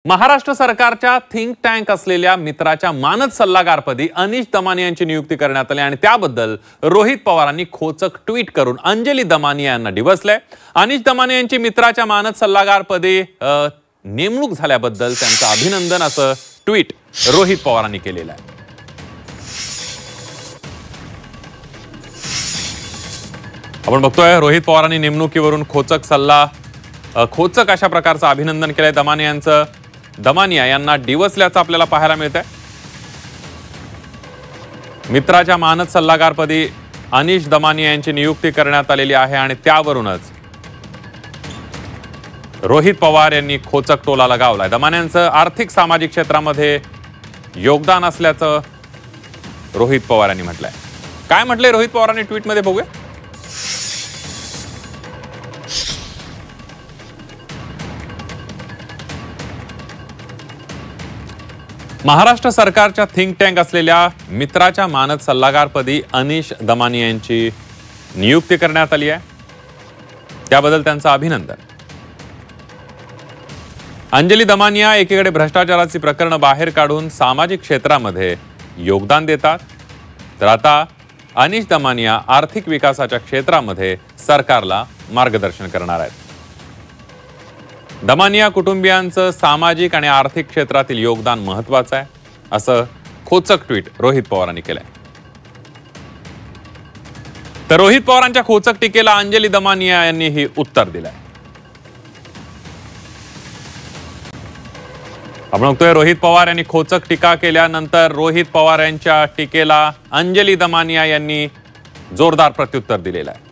महाराष्ट्र सरकारच्या think tank असलेल्या मित्राच्या मानद सल्लागारपदी अनिश दमानिया यांची नियुक्ती करण्यात आली आणि त्याबद्दल रोहित पवारांनी खोचक ट्विट करून अंजली दमानिया यांना डिवचलंय। अनिश दमानिया यांची मित्राच्या मानद सल्लागारपदी नेमणूक झाल्याबद्दल त्यांचं अभिनंदन असं ट्विट रोहित पवारांनी केलेलं आहे। आपण बघतोय रोहित पवारांनी नेमणुकीवरून खोचक अशा प्रकारचं अभिनंदन केलंय दमानिया यांचं। दमानिया यांना डिवचल्याचं आपल्याला पाहायला मिळतंय। मित्राच्या मानद सल्लागारपदी अनिश दमानिया यांची नियुक्ती करण्यात आलेली आहे आणि त्यावरूनच रोहित पवार यांनी खोचक टोला लगावलाय। दमानियांचं आर्थिक सामाजिक क्षेत्रामध्ये योगदान असल्याचं रोहित पवार यांनी म्हटलंय। काय म्हटलंय रोहित पवारांनी ट्विटमध्ये बघूया। महाराष्ट्र सरकारच्या थिंक टँक असलेल्या मित्राच्या मानद सल्लागारपदी अनिश दमानिया यांची नियुक्ती करण्यात आली आहे, त्याबद्दल त्यांचं अभिनंदन। अंजली दमानिया एकीकडे भ्रष्टाचाराची प्रकरणं बाहेर काढून सामाजिक क्षेत्रामध्ये योगदान देतात, तर आता अनिश दमानिया आर्थिक विकासाच्या क्षेत्रामध्ये सरकारला मार्गदर्शन करणार आहेत। दमानिया कुटुंबियांचं सामाजिक आणि आर्थिक क्षेत्रातील योगदान महत्त्वाचं आहे, असं खोचक ट्विट रोहित पवारांनी केलंय। तर रोहित पवारांच्या खोचक टीकेला अंजली दमानिया यांनीही उत्तर दिलंय। आपण बघतोय रोहित पवार यांनी खोचक टीका केल्यानंतर रोहित पवार यांच्या टीकेला अंजली दमानिया यांनी जोरदार प्रत्युत्तर दिलेलं आहे।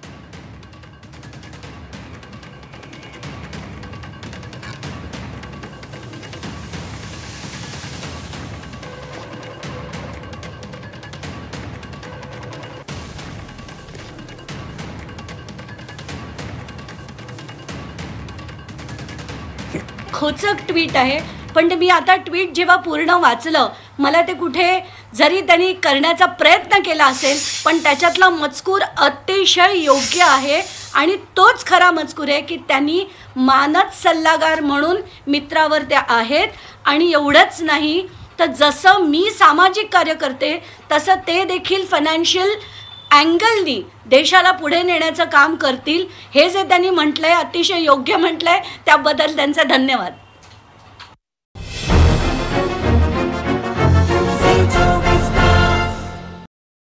खोचक ट्विट आहे, पण मी आता ट्विट जेव्हा पूर्ण वाचलं, मला ते कुठे जरी त्यांनी करण्याचा प्रयत्न केला असेल पण त्याच्यातला मजकूर अतिशय योग्य आहे आणि तोच खरा मजकूर आहे की त्यांनी मानद सल्लागार म्हणून मित्रावर त्या आहेत। आणि एवढंच नाही तर जसं मी सामाजिक कार्य करते तसं ते देखील फायनान्शियल अँगलनी देशाला पुढे नेण्याचं काम करतील। हे जे त्यांनी म्हटलंय अतिशय योग्य म्हटलंय, त्याबद्दल त्यांचे धन्यवाद।